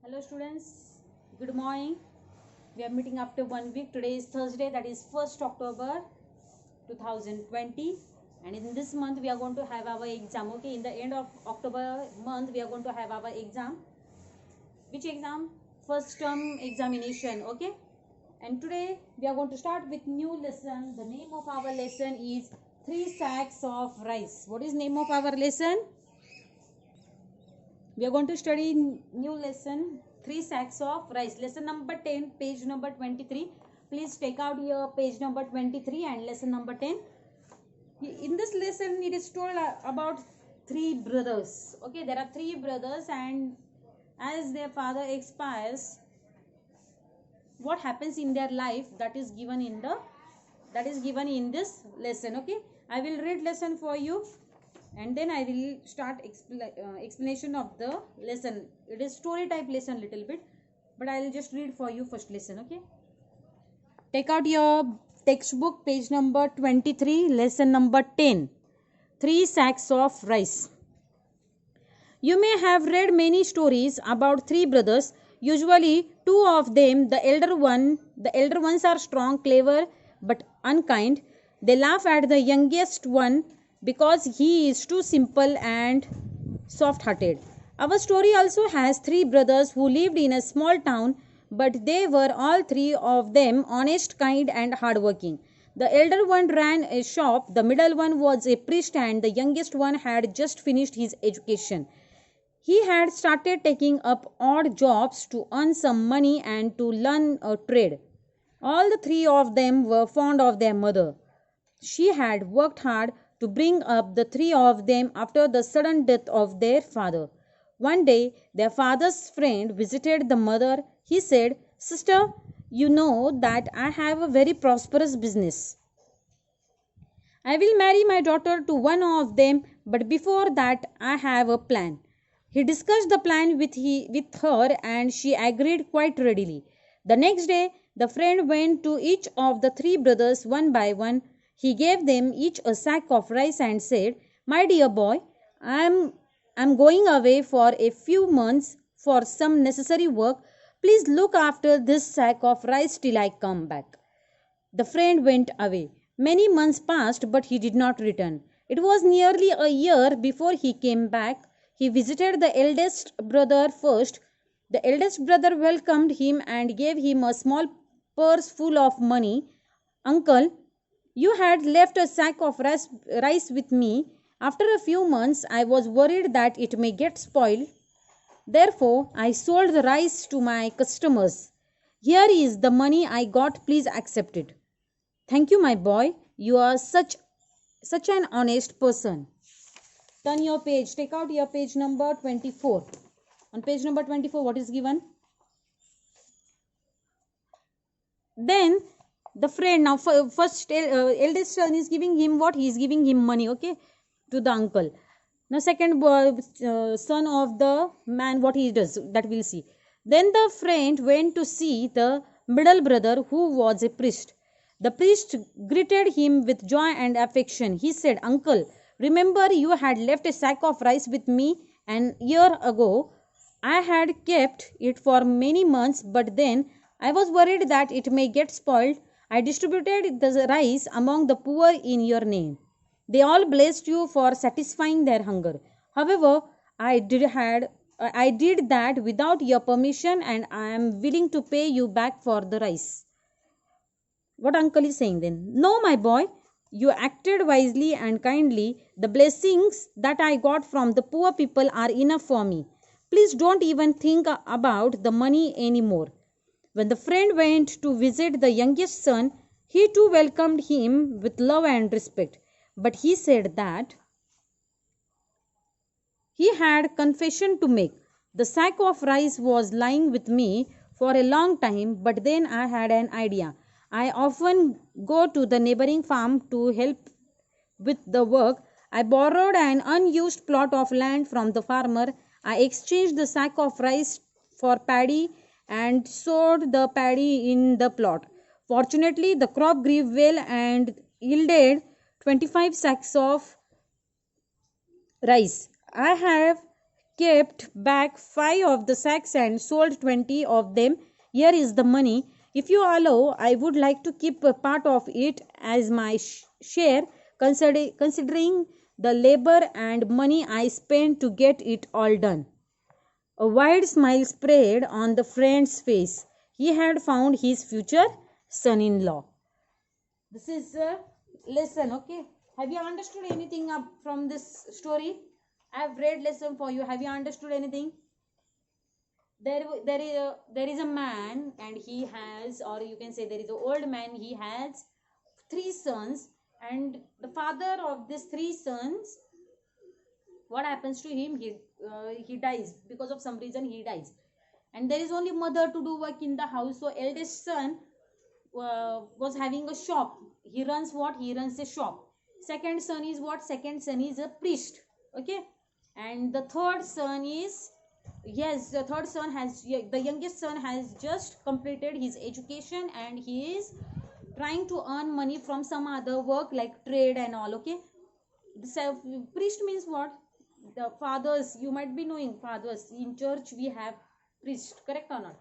Hello students, good morning. We are meeting after 1 week. Today is Thursday, that is 1st October 2020, and in this month we are going to have our exam. Okay, in the end of October month we are going to have our exam. Which exam? First term examination. Okay, and today we are going to start with new lesson. The name of our lesson is 3 sacks of rice. What is name of our lesson? We are going to study new lesson 3 sacks of rice. Lesson number 10, page number 23. Please take out your page number 23 and lesson number 10. In this lesson it is told about 3 brothers. Okay, there are 3 brothers, and as their father expires, what happens in their life, that is given in this lesson. Okay, I will read lesson for you and then I will start explanation of the lesson. It is story type lesson little bit, but I will just read for you first lesson. Okay, take out your textbook, page number 23, lesson number 10, 3 sacks of rice. You may have read many stories about 3 brothers. Usually 2 of them, the elder ones are strong, clever, but unkind. They laugh at the youngest one because he is too simple and soft-hearted. Our story also has 3 brothers who lived in a small town, but they were all 3 of them honest, kind, and hardworking. The elder one ran a shop, the middle one was a priest, and the youngest one had just finished his education. He had started taking up odd jobs to earn some money and to learn a trade. All the 3 of them were fond of their mother. She had worked hard to bring up the 3 of them after the sudden death of their father. One day, their father's friend visited the mother. He said, "Sister, you know that I have a very prosperous business. I will marry my daughter to one of them, but before that I have a plan." He discussed the plan with her, and she agreed quite readily. The next day, the friend went to each of the 3 brothers one by one. He gave them each a sack of rice and said, "My dear boy, I'm going away for a few months for some necessary work. Please look after this sack of rice till I come back." The friend went away. Many months passed, but he did not return. It was nearly a year before he came back. He visited the eldest brother first. The eldest brother welcomed him and gave him a small purse full of money. "Uncle, you had left a sack of rice with me. After a few months, I was worried that it may get spoiled. Therefore, I sold the rice to my customers. Here is the money I got. Please accept it." "Thank you, my boy. You are such an honest person." Turn your page. Take out your page number 24. On page number 24, what is given? Then the friend, now first eldest son is giving him what? He is giving him money, okay, to the uncle. Now second son of the man, what he does, that we'll see. Then the friend went to see the middle brother, who was a priest. The priest greeted him with joy and affection. He said, "Uncle, remember you had left a sack of rice with me an year ago. I had kept it for many months, but then I was worried that it may get spoiled. I distributed the rice among the poor in your name. They all blessed you for satisfying their hunger. However, I did that without your permission, and I am willing to pay you back for the rice." What uncle is saying then? "No, my boy, you acted wisely and kindly. The blessings that I got from the poor people are enough for me. Please don't even think about the money anymore." When the friend went to visit the youngest son, he too welcomed him with love and respect. But he said that he had confession to make. "The sack of rice was lying with me for a long time, but then I had an idea. I often go to the neighboring farm to help with the work. I borrowed an unused plot of land from the farmer. I exchanged the sack of rice for paddy and sowed the paddy in the plot. Fortunately, the crop grew well and yielded 25 sacks of rice. I have kept back 5 of the sacks and sold 20 of them. Here is the money. If you allow, I would like to keep a part of it as my share, considering the labor and money I spent to get it all done. A wide smile spread on the friend's face. He had found his future son-in-law. This is a lesson, okay? Have you understood anything up from this story? I have read lesson for you. Have you understood anything? There is a man, and he has, or you can say there is an old man. He has 3 sons, and the father of these 3 sons, what happens to him? He dies because of some reason. He dies, and there is only mother to do work in the house. So eldest son was having a shop. He runs what? He runs a shop. Second son is what? Second son is a priest. Okay, and the third son is, yes, the third son has, the youngest son has just completed his education, and he is trying to earn money from some other work like trade and all. Okay, the priest means what? The fathers, you might be knowing fathers in church. We have priest, correct or not?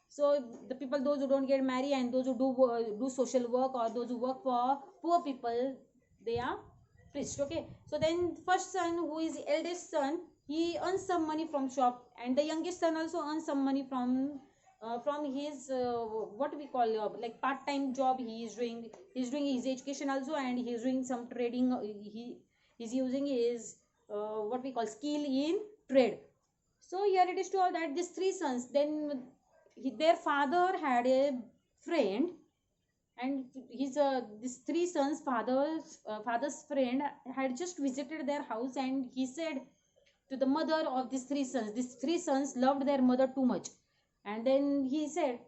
So the people, those who don't get married and those who do social work, or those who work for poor people, they are priest. Okay, so then first son, who is eldest son, he earns some money from shop, and the youngest son also earns some money from his what we call like part-time job he is doing. He's doing his education also, and he's doing some trading. He's using his what we call skill in trade. So here it is told that these 3 sons, then their father had a friend, and his these 3 sons father's friend had just visited their house, and he said to the mother of these 3 sons loved their mother too much. And then he said,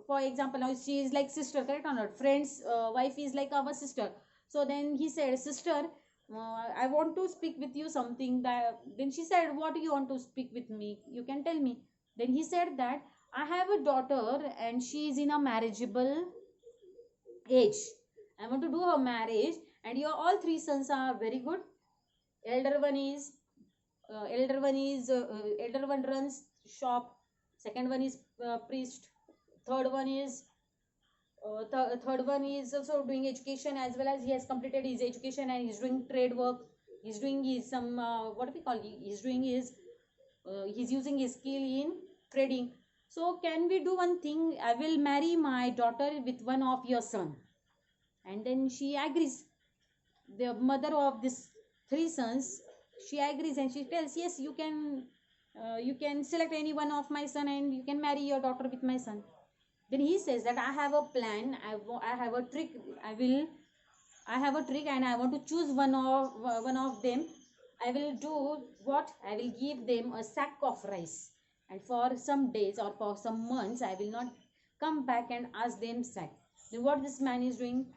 for example, now she is like sister, correct or not? Friend's wife is like our sister. So then he said, sister, I want to speak with you something. That then she said, what do you want to speak with me? You can tell me. Then he said that I have a daughter, and she is in a marriageable age. I want to do her marriage, and your all 3 sons are very good. Elder one is elder one runs shop. Second one is priest. Third one is third one is also doing education, as well as he has completed his education and he's doing trade work. He's doing his some what we call, he's doing his he's using his skill in trading. So can we do one thing? I will marry my daughter with one of your son. And then she agrees. The mother of these 3 sons, she agrees, and she tells, yes, you can select any one of my son, and you can marry your daughter with my son. Then he says that I have a plan. I have a trick. I have a trick, and I want to choose one of them. I will do what? I will give them a sack of rice, and for some days or for some months I will not come back and ask them sack. Then what this man is doing,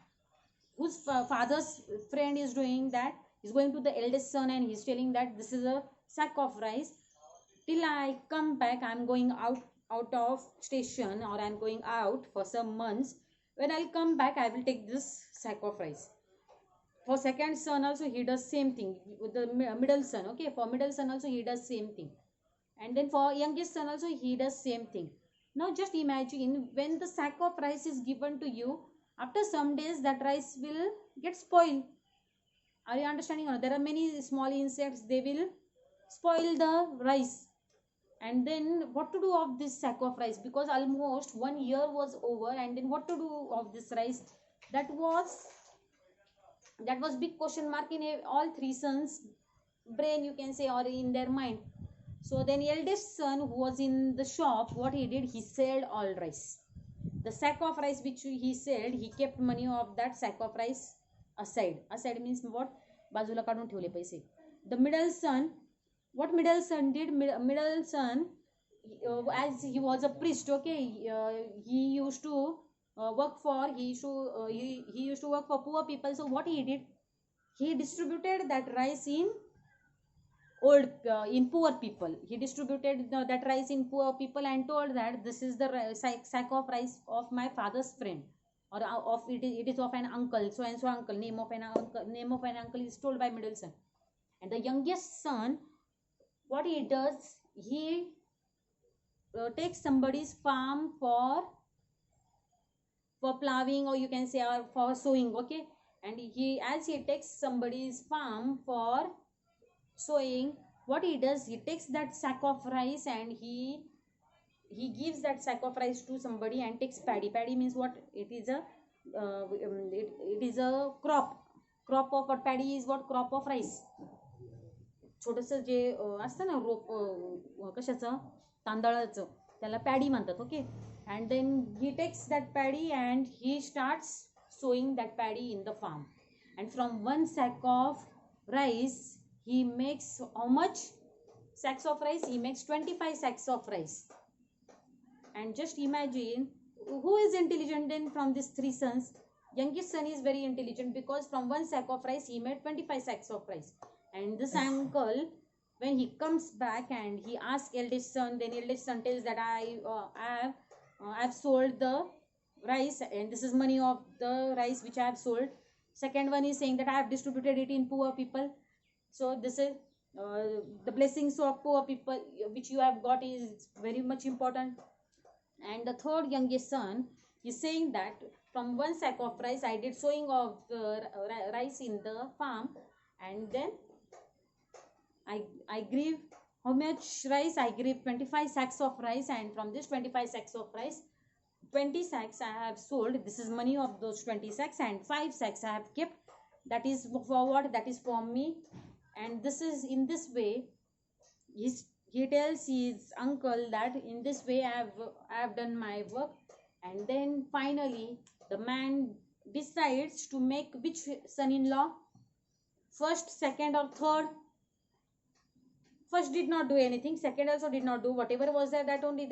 whose father's friend is doing that, he's going to the eldest son and he's telling that this is a sack of rice. Till I come back, I'm going out of station, or I'm going out for some months. When I'll come back, I will take this sack of rice. For second son also he does same thing with the middle son. Okay, for middle son also he does same thing, and then for youngest son also he does same thing. Now just imagine, when the sack of rice is given to you, after some days that rice will get spoiled. Are you understanding? Or there are many small insects, they will spoil the rice. And then what to do of this sack of rice? Because almost 1 year was over, and then what to do of this rice? That was big question mark in all 3 sons brain, you can say, or in their mind. So then eldest son, who was in the shop, what he did, he sold all rice. The sack of rice which he sold, he kept money of that sack of rice aside means what? Bazula kadun ठेवले पैसे. The middle son, what middle son did? Middle son, as he was a priest, okay, he used to he used to work for poor people. So what he did, he distributed that rice in poor people. He distributed that rice in poor people, and told that this is the sack of rice of my father's friend, or of it is of an uncle, so and so uncle. Name of an uncle is told by middle son. And the youngest son, what he does, he takes somebody's farm for plowing, or you can say for sowing, okay. And as he takes somebody's farm for sowing, what he does, he takes that sack of rice and he gives that sack of rice to somebody and takes paddy. Paddy means what? It is a it is a crop of what? Paddy is what? Crop of rice. छोटस जे असतं ना रोप कशाचं, तांदळाचं, त्याला paddy म्हणतात, okay. And then he takes that paddy and he starts sowing that paddy in the farm. And from one sack of rice he makes how much sacks of rice? He makes 25 sacks of rice. And just imagine who is intelligent then from these three sons. Youngest son is very intelligent because from one sack of rice he made 25 sacks of rice. And this uncle, when he comes back and he asks eldest son, then eldest son tells that I've sold the rice and this is money of the rice which I have sold. Second one is saying that I have distributed it in poor people. So this is the blessings of poor people which you have got is very much important. And the third youngest son is saying that from one sack of rice I did sowing of rice in the farm, and then I grieve how much rice? I grieve 25 sacks of rice, and from this 25 sacks of rice, 20 sacks I have sold. This is money of those 20 sacks, and 5 sacks I have kept. That is for what? That is for me. And this is in this way. He tells his uncle that in this way I have done my work. And then finally the man decides to make which son-in-law? First, second, or third? First did not do anything, second also did not do. Whatever was there, that only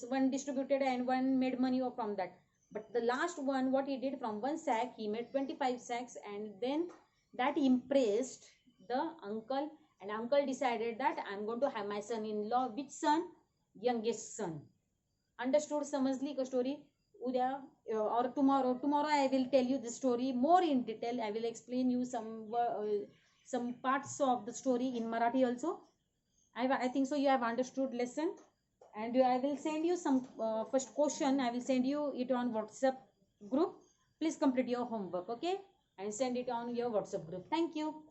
one distributed and one made money from that. But the last one, what he did, from one sack he made 25 sacks, and then that impressed the uncle, and uncle decided that I'm going to have my son-in-law. Which son? Youngest son. Understood? समजली का story? उद्या or tomorrow I will tell you the story more in detail. I will explain you some parts of the story in Marathi also. I think so you have understood lesson, and I will send you some first question. I will send you it on WhatsApp group. Please complete your homework, okay, and send it on your WhatsApp group. Thank you.